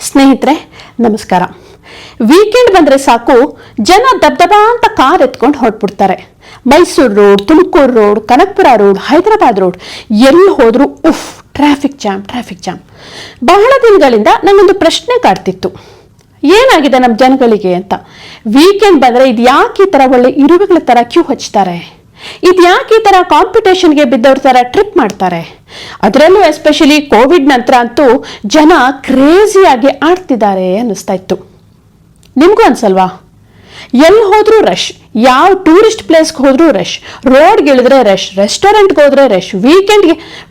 ಸ್ನೇಹಿತರೆ ನಮಸ್ಕಾರ. ವೀಕೆಂಡ್ ಬಂದರೆ ಸಾಕು ಜನ ದಬ್ದಬ ಅಂತ ಕಾರ್ ಎತ್ಕೊಂಡು ಹೊರಟ್ಬಿಡ್ತಾರೆ. Mysuru road, Tumakuru road, Kanakapura road, Hyderabad road ಎಲ್ಲಿ ಹೋದ್ರು ಟ್ರಾಫಿಕ್ ಜಾಮ್. ಬಹಳ ದಿನಗಳಿಂದ ನನಗೊಂದು ಪ್ರಶ್ನೆ ಕಾಡ್ತಿತ್ತು, ಏನಾಗಿದೆ ನಮ್ಮ ಜನಗಳಿಗೆ ಅಂತ. ವೀಕೆಂಡ್ ಬಂದರೆ ಇದು ಯಾಕೆ ಈ ಥರ ಒಳ್ಳೆ ಇರುವೆಗಳ ಥರ ಕ್ಯೂ ಹಚ್ತಾರೆ, ಇದು ಯಾಕೆ ಈ ಥರ ಕಾಂಪಿಟೇಷನ್ಗೆ ಬಿದ್ದವ್ರ ಥರ ಟ್ರಿಪ್ ಮಾಡ್ತಾರೆ. ಅದರಲ್ಲೂ ಎಸ್ಪೆಷಲಿ ಕೋವಿಡ್ ನಂತರ ಅಂತೂ ಜನ ಕ್ರೇಜಿಯಾಗಿ ಆಡ್ತಿದ್ದಾರೆ ಅನ್ನಿಸ್ತಾ ಇತ್ತು. ನಿಮಗೂ ಅನ್ಸಲ್ವಾ? ಎಲ್ಲಿ ಹೋದ್ರೂ ರಶ್, ಯಾವ ಟೂರಿಸ್ಟ್ ಪ್ಲೇಸ್ಗೆ ಹೋದ್ರೂ ರಶ್, ರೋಡ್ಗೆ ಇಳಿದ್ರೆ ರಶ್, ರೆಸ್ಟೋರೆಂಟ್ಗೆ ಹೋದ್ರೆ ರಶ್,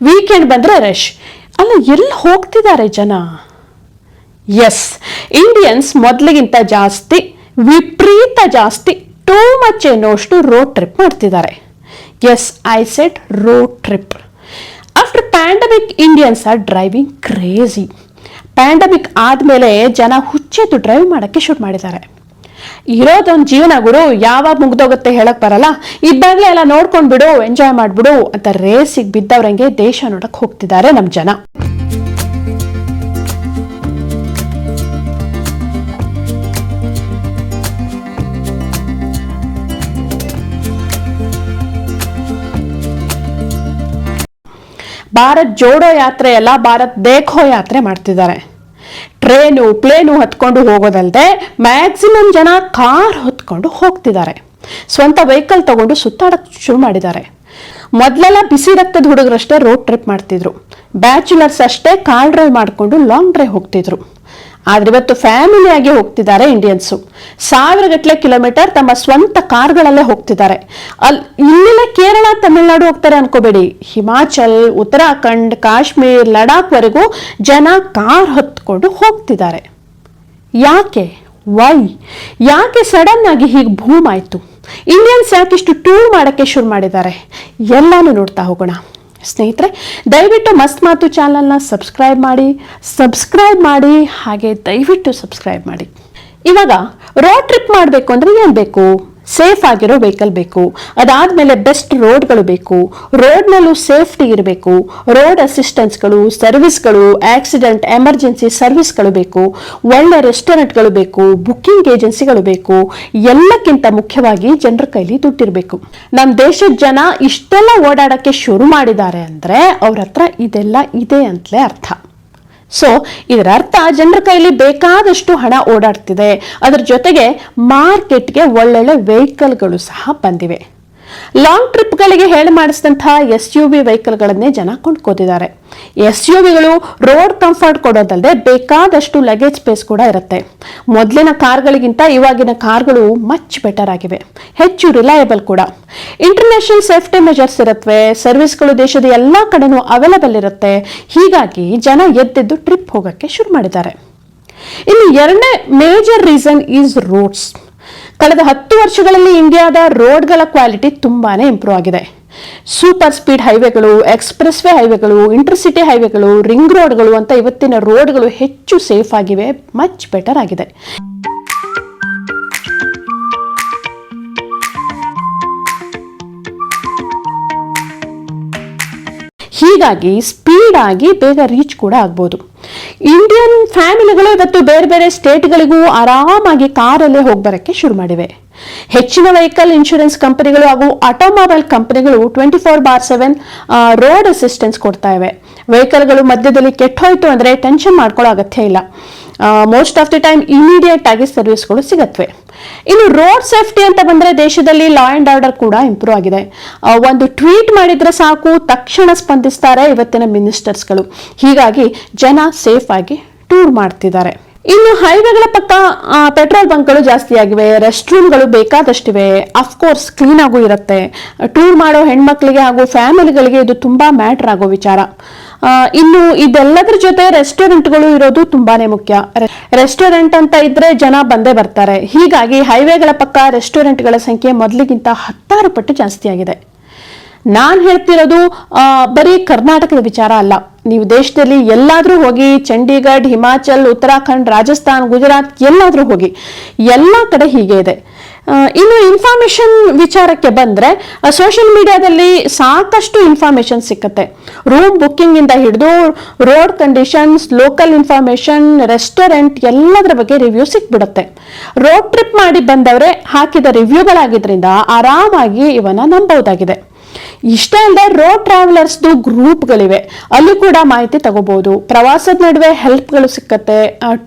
ವೀಕೆಂಡ್ ಬಂದರೆ ರಶ್. ಅಲ್ಲ, ಎಲ್ಲಿ ಹೋಗ್ತಿದ್ದಾರೆ ಜನ? ಎಸ್, ಇಂಡಿಯನ್ಸ್ ಮೊದಲಿಗಿಂತ ಜಾಸ್ತಿ, ವಿಪರೀತ ಜಾಸ್ತಿ, ಟೂ ಮಚ್ ಎನ್ನುವಷ್ಟು ರೋಡ್ ಟ್ರಿಪ್ ಮಾಡ್ತಿದ್ದಾರೆ. Yes, I said road trip. After pandemic Indians are driving crazy. Pandemic ಆದಮೇಲೆ ಜನ ಹುಚ್ಚೆದ್ದು ಡ್ರೈವ್ ಮಾಡೋಕ್ಕೆ ಶುರು ಮಾಡಿದ್ದಾರೆ. ಇರೋದೊಂದು ಜೀವನ ಗುರು, ಯಾವಾಗ ಮುಗ್ದೋಗುತ್ತೆ ಹೇಳಕ್ ಬರಲ್ಲ, ಇದ್ದಾಗಲೇ ಎಲ್ಲ ನೋಡ್ಕೊಂಡು ಬಿಡು, ಎಂಜಾಯ್ ಮಾಡಿಬಿಡು ಅಂತ ರೇಸಿಗೆ ಬಿದ್ದವ್ರಂಗೆ ದೇಶ ನೋಡಕ್ಕೆ ಹೋಗ್ತಿದ್ದಾರೆ ನಮ್ಮ ಜನ. ಭಾರತ್ ಜೋಡೋ ಯಾತ್ರೆ ಅಲ್ಲ, ಭಾರತ್ ದೇಖೋ ಯಾತ್ರೆ ಮಾಡ್ತಿದ್ದಾರೆ. ಟ್ರೇನು ಪ್ಲೇನು ಹತ್ಕೊಂಡು ಹೋಗೋದಲ್ಲದೆ ಮ್ಯಾಕ್ಸಿಮಮ್ ಜನ ಕಾರ್ ಹೊತ್ಕೊಂಡು ಹೋಗ್ತಿದ್ದಾರೆ. ಸ್ವಂತ ವೆಹಿಕಲ್ ತಗೊಂಡು ಸುತ್ತಾಡಕ್ಕೆ ಶುರು ಮಾಡಿದ್ದಾರೆ. ಮೊದಲೆಲ್ಲ ಬಿಸಿ ರಕ್ತದ ಹುಡುಗರಷ್ಟೇ ರೋಡ್ ಟ್ರಿಪ್ ಮಾಡ್ತಿದ್ರು, ಬ್ಯಾಚುಲರ್ಸ್ ಅಷ್ಟೇ ಕಾರ್ ಡ್ರೈವ್ ಮಾಡಿಕೊಂಡು ಲಾಂಗ್ ಡ್ರೈವ್ ಹೋಗ್ತಿದ್ರು. ಆದ್ರೆ ಇವತ್ತು ಫ್ಯಾಮಿಲಿಯಾಗಿ ಹೋಗ್ತಿದ್ದಾರೆ ಇಂಡಿಯನ್ಸು. 1000ಗಟ್ಟಲೆ ಕಿಲೋಮೀಟರ್ ತಮ್ಮ ಸ್ವಂತ ಕಾರ್ಗಳಲ್ಲೇ ಹೋಗ್ತಿದ್ದಾರೆ. ಇಲ್ಲೆಲ್ಲ ಕೇರಳ, ತಮಿಳುನಾಡು ಹೋಗ್ತಾರೆ ಅನ್ಕೋಬೇಡಿ. ಹಿಮಾಚಲ್, ಉತ್ತರಾಖಂಡ್, ಕಾಶ್ಮೀರ್, ಲಡಾಖ್ವರೆಗೂ ಜನ ಕಾರ್ ಹೊತ್ಕೊಂಡು ಹೋಗ್ತಿದ್ದಾರೆ. ಯಾಕೆ? ವೈ? ಯಾಕೆ ಸಡನ್ ಆಗಿ ಹೀಗೆ ಭೂಮ್ ಆಯ್ತು? ಇಂಡಿಯನ್ಸ್ ಯಾಕಿಷ್ಟು ಟೂರ್ ಮಾಡೋಕ್ಕೆ ಶುರು ಮಾಡಿದ್ದಾರೆ? ಎಲ್ಲಾನು ನೋಡ್ತಾ ಹೋಗೋಣ. ಸ್ನೇಹಿತರೆ, ದಯವಿಟ್ಟು ಮಸ್ತ್ ಮಾತು ಚಾನಲ್ನ ಸಬ್ಸ್ಕ್ರೈಬ್ ಮಾಡಿ ಹಾಗೆ ದಯವಿಟ್ಟು ಸಬ್ಸ್ಕ್ರೈಬ್ ಮಾಡಿ. ಇವಾಗ ರೋಡ್ ಟ್ರಿಪ್ ಮಾಡಬೇಕು ಅಂದರೆ ಏನು ಬೇಕು? ಸೇಫ್ ಆಗಿರೋ ವೆಹಿಕಲ್ ಬೇಕು. ಅದಾದಮೇಲೆ ಬೆಸ್ಟ್ ರೋಡ್ಗಳು ಬೇಕು. ರೋಡ್ನಲ್ಲೂ ಸೇಫ್ಟಿ ಇರಬೇಕು. ರೋಡ್ ಅಸಿಸ್ಟೆನ್ಸ್ಗಳು, ಸರ್ವಿಸ್ಗಳು, ಆಕ್ಸಿಡೆಂಟ್ ಎಮರ್ಜೆನ್ಸಿ ಸರ್ವಿಸ್ಗಳು ಬೇಕು. ಒಳ್ಳೆ ರೆಸ್ಟೋರೆಂಟ್ಗಳು ಬೇಕು. ಬುಕ್ಕಿಂಗ್ ಏಜೆನ್ಸಿಗಳು ಬೇಕು. ಎಲ್ಲಕ್ಕಿಂತ ಮುಖ್ಯವಾಗಿ ಜನರ ಕೈಲಿ ದುಡ್ಡಿರಬೇಕು. ನಮ್ಮ ದೇಶದ ಜನ ಇಷ್ಟೆಲ್ಲ ಓಡಾಡಕ್ಕೆ ಶುರು ಮಾಡಿದ್ದಾರೆ ಅಂದರೆ ಅವ್ರ ಹತ್ರ ಇದೆಲ್ಲ ಇದೆ ಅಂತಲೇ ಅರ್ಥ. ಸೊ ಇದರ ಅರ್ಥ ಜನರ ಕೈಲಿ ಬೇಕಾದಷ್ಟು ಹಣ ಓಡಾಡ್ತಿದೆ. ಅದರ ಜೊತೆಗೆ ಮಾರ್ಕೆಟ್ಗೆ ಒಳ್ಳೊಳ್ಳೆ ವೆಹಿಕಲ್ಗಳು ಸಹ ಬಂದಿವೆ. ಲಾಂಗ್ ಟ್ರಿಪ್ಗಳಿಗೆ ಹೇಳಿ ಮಾಡಿಸಿದಂತಹ SUV ವೆಹಿಕಲ್ಗಳನ್ನೇ ಜನ ಕೊಂಡ್ಕೋತಿದ್ದಾರೆ. SUVಗಳು ರೋಡ್ ಕಂಫರ್ಟ್ ಕೊಡೋದಲ್ಲದೆ ಬೇಕಾದಷ್ಟು ಲಗೇಜ್ ಸ್ಪೇಸ್ ಕೂಡ ಇರುತ್ತೆ. ಮೊದಲಿನ ಕಾರ್ಗಳಿಗಿಂತ ಇವಾಗಿನ ಕಾರ್ಗಳು ಮಚ್ ಬೆಟರ್ ಆಗಿವೆ, ಹೆಚ್ಚು ರಿಲಯಬಲ್ ಕೂಡ. ಇಂಟರ್ನ್ಯಾಷನಲ್ ಸೇಫ್ಟಿ ಮೆಜರ್ಸ್ ಇರುತ್ತವೆ. ಸರ್ವಿಸ್ಗಳು ದೇಶದ ಎಲ್ಲ ಕಡೆನೂ ಅವೈಲಬಲ್ ಇರುತ್ತೆ. ಹೀಗಾಗಿ ಜನ ಎದ್ದೆದ್ದು ಟ್ರಿಪ್ ಹೋಗೋಕ್ಕೆ ಶುರು ಮಾಡಿದ್ದಾರೆ. ಇನ್ನು ಎರಡನೇ ಮೇಜರ್ ರೀಸನ್ ಈಸ್ ರೋಡ್ಸ್. ಕಳೆದ 10 ವರ್ಷಗಳಲ್ಲಿ ಇಂಡಿಯಾದ ರೋಡ್ಗಳ ಕ್ವಾಲಿಟಿ ತುಂಬಾನೇ ಇಂಪ್ರೂವ್ ಆಗಿದೆ. ಸೂಪರ್ ಸ್ಪೀಡ್ ಹೈವೇಗಳು, ಎಕ್ಸ್ಪ್ರೆಸ್ ವೇ ಹೈವೇಗಳು, ಇಂಟರ್ಸಿಟಿ ಹೈವೇಗಳು, ರಿಂಗ್ ರೋಡ್ಗಳು ಅಂತ ಇವತ್ತಿನ ರೋಡ್ಗಳು ಹೆಚ್ಚು ಸೇಫ್ ಆಗಿವೆ, ಮಚ್ ಬೆಟರ್ ಆಗಿದೆ. ಹೀಗಾಗಿ ಸ್ಪೀಡ್ ಆಗಿ ಬೇಗ ರೀಚ್ ಕೂಡ ಆಗ್ಬೋದು. ಇಂಡಿಯನ್ ಫ್ಯಾಮಿಲಿಗಳು ಇವತ್ತು ಬೇರೆ ಬೇರೆ ಸ್ಟೇಟ್ಗಳಿಗೂ ಆರಾಮಾಗಿ ಕಾರಲ್ಲೇ ಹೋಗಿ ಬರೋಕ್ಕೆ ಶುರು ಮಾಡಿವೆ. ಹೆಚ್ಚಿನ ವೆಹಿಕಲ್ ಇನ್ಶೂರೆನ್ಸ್ ಕಂಪನಿಗಳು ಹಾಗೂ ಆಟೋಮೊಬೈಲ್ ಕಂಪನಿಗಳು 24/7 ರೋಡ್ ಅಸಿಸ್ಟೆನ್ಸ್ ಕೊಡ್ತಾ ಇವೆ. ವೆಹಿಕಲ್ಗಳು ಮಧ್ಯದಲ್ಲಿ ಕೆಟ್ಟೋಯ್ತು ಅಂದರೆ ಟೆನ್ಷನ್ ಮಾಡ್ಕೊಳ್ಳೋ ಅಗತ್ಯ ಇಲ್ಲ. Most of the time immediate ಆಗಿ ಸರ್ವಿಸ್ಗಳು ಸಿಗತ್ವೆ. ಇನ್ನು ರೋಡ್ ಸೇಫ್ಟಿ ಅಂತ ಬಂದರೆ ದೇಶದಲ್ಲಿ ಲಾ ಆ್ಯಂಡ್ ಆರ್ಡರ್ ಕೂಡ ಇಂಪ್ರೂವ್ ಆಗಿದೆ. ಒಂದು ಟ್ವೀಟ್ ಮಾಡಿದ್ರೆ ಸಾಕು ತಕ್ಷಣ ಸ್ಪಂದಿಸ್ತಾರೆ ಇವತ್ತಿನ ಮಿನಿಸ್ಟರ್ಸ್ಗಳು. ಹೀಗಾಗಿ ಜನ ಸೇಫ್ ಆಗಿ ಟೂರ್ ಮಾಡ್ತಿದ್ದಾರೆ. ಇನ್ನು ಹೈವೇಗಳ ಪಕ್ಕ ಪೆಟ್ರೋಲ್ ಬಂಕ್ಗಳು ಜಾಸ್ತಿ ಆಗಿವೆ. ರೆಸ್ಟ್ ರೂಮ್ಗಳು ಬೇಕಾದಷ್ಟಿವೆ. ಅಫ್ಕೋರ್ಸ್ ಕ್ಲೀನ್ ಆಗೂ ಇರುತ್ತೆ. ಟೂರ್ ಮಾಡೋ ಹೆಣ್ಮಕ್ಳಿಗೆ ಹಾಗೂ ಫ್ಯಾಮಿಲಿಗಳಿಗೆ ಇದು ತುಂಬಾ ಮ್ಯಾಟರ್ ಆಗೋ ವಿಚಾರ. ಇನ್ನು ಇದೆಲ್ಲದರ ಜೊತೆ ರೆಸ್ಟೋರೆಂಟ್ಗಳು ಇರೋದು ತುಂಬಾನೇ ಮುಖ್ಯ. ರೆಸ್ಟೋರೆಂಟ್ ಅಂತ ಇದ್ರೆ ಜನ ಬಂದೇ ಬರ್ತಾರೆ. ಹೀಗಾಗಿ ಹೈವೇಗಳ ಪಕ್ಕ ರೆಸ್ಟೋರೆಂಟ್ಗಳ ಸಂಖ್ಯೆ ಮೊದಲಿಗಿಂತ 10 ಪಟ್ಟು ಜಾಸ್ತಿ ಆಗಿದೆ. ನಾನು ಹೇಳ್ತಿರೋದು ಬರೀ ಕರ್ನಾಟಕದ ವಿಚಾರ ಅಲ್ಲ. ನೀವು ದೇಶದಲ್ಲಿ ಎಲ್ಲಾದ್ರೂ ಹೋಗಿ, ಚಂಡೀಗಢ, ಹಿಮಾಚಲ್, ಉತ್ತರಾಖಂಡ್, ರಾಜಸ್ಥಾನ್, ಗುಜರಾತ್ ಎಲ್ಲಾದ್ರೂ ಹೋಗಿ, ಎಲ್ಲ ಕಡೆ ಹೀಗೆ ಇದೆ. ಇನ್ನು ಇನ್ಫಾರ್ಮೇಶನ್ ವಿಚಾರಕ್ಕೆ ಬಂದರೆ ಸೋಷಿಯಲ್ ಮೀಡಿಯಾದಲ್ಲಿ ಸಾಕಷ್ಟು ಇನ್ಫಾರ್ಮೇಶನ್ ಸಿಕ್ಕತ್ತೆ. ರೂಮ್ ಬುಕ್ಕಿಂಗ್ ಇಂದ ಹಿಡಿದು road conditions, local information, restaurant ಎಲ್ಲದರ ಬಗ್ಗೆ ರಿವ್ಯೂ ಸಿಕ್ಬಿಡುತ್ತೆ. ರೋಡ್ ಟ್ರಿಪ್ ಮಾಡಿ ಬಂದವರೇ ಹಾಕಿದ ರಿವ್ಯೂಗಳಾಗಿದ್ರಿಂದ ಆರಾಮಾಗಿ ಇವನ್ನ ನಂಬಹುದಾಗಿದೆ. ಇಷ್ಟೇ ಅಲ್ಲದೆ ರೋಡ್ ಟ್ರಾವೆಲರ್ಸ್ದು ಗ್ರೂಪ್ಗಳಿವೆ, ಅಲ್ಲಿ ಕೂಡ ಮಾಹಿತಿ ತಗೋಬಹುದು. ಪ್ರವಾಸದ ನಡುವೆ ಹೆಲ್ಪ್ಗಳು ಸಿಕ್ಕತ್ತೆ,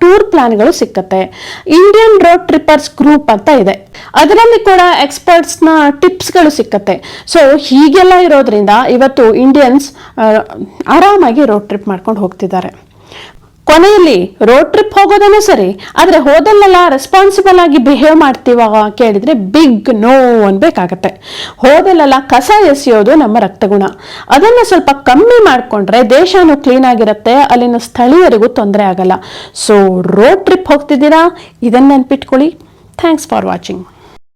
ಟೂರ್ ಪ್ಲಾನ್ಗಳು ಸಿಕ್ಕತ್ತೆ. ಇಂಡಿಯನ್ ರೋಡ್ ಟ್ರಿಪ್ಪರ್ಸ್ ಗ್ರೂಪ್ ಅಂತ ಇದೆ, ಅದರಲ್ಲಿ ಕೂಡ ಎಕ್ಸ್ಪರ್ಟ್ಸ್ನ ಟಿಪ್ಸ್ಗಳು ಸಿಕ್ಕತ್ತೆ. ಸೊ ಹೀಗೆಲ್ಲ ಇರೋದ್ರಿಂದ ಇವತ್ತು ಇಂಡಿಯನ್ಸ್ ಆರಾಮಾಗಿ ರೋಡ್ ಟ್ರಿಪ್ ಮಾಡ್ಕೊಂಡು ಹೋಗ್ತಿದ್ದಾರೆ. ಕೊನೆಯಲ್ಲಿ ರೋಡ್ ಟ್ರಿಪ್ ಹೋಗೋದನ್ನು ಸರಿ, ಆದರೆ ಹೋದಲ್ಲೆಲ್ಲ ರೆಸ್ಪಾನ್ಸಿಬಲ್ ಆಗಿ ಬಿಹೇವ್ ಮಾಡ್ತೀವ ಕೇಳಿದ್ರೆ ಬಿಗ್ ನೋ ಅನ್ಬೇಕಾಗತ್ತೆ. ಹೋದಲ್ಲೆಲ್ಲ ಕಸ ಎಸೆಯೋದು ನಮ್ಮ ರಕ್ತಗುಣ, ಅದನ್ನು ಸ್ವಲ್ಪ ಕಮ್ಮಿ ಮಾಡಿಕೊಂಡ್ರೆ ದೇಶನೂ ಕ್ಲೀನ್ ಆಗಿರುತ್ತೆ, ಅಲ್ಲಿನ ಸ್ಥಳೀಯರಿಗೂ ತೊಂದರೆ ಆಗಲ್ಲ. ಸೊ ರೋಡ್ ಟ್ರಿಪ್ ಹೋಗ್ತಿದ್ದೀರಾ, ಇದನ್ನ ನೆನ್ಪಿಟ್ಕೊಳ್ಳಿ. Thanks for watching.